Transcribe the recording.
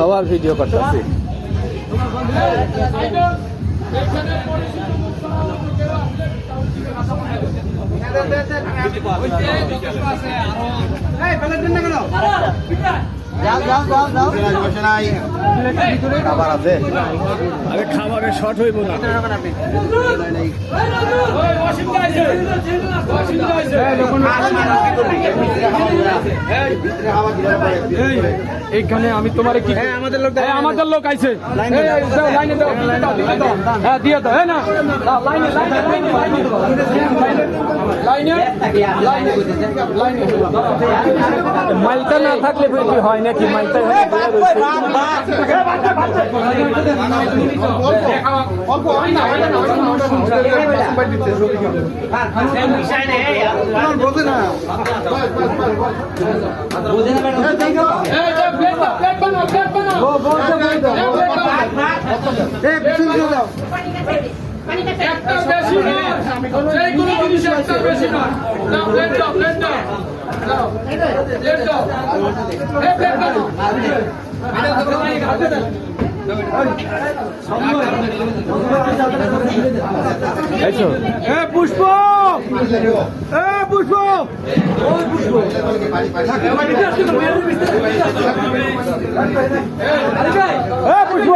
সবার ভিডিও করতেছি। খাবার আছে, আরে খাবারের শর্ট হইব না। এইখানে আমি তোমার কি আমাদের লোক আইছে, হ্যাঁ দিয়ে দাও। হ্যাঁ না মাইলটা না থাকলে বেশি হয় নাকি? মাইলটা পুষ্প পুষ্প পুষ্প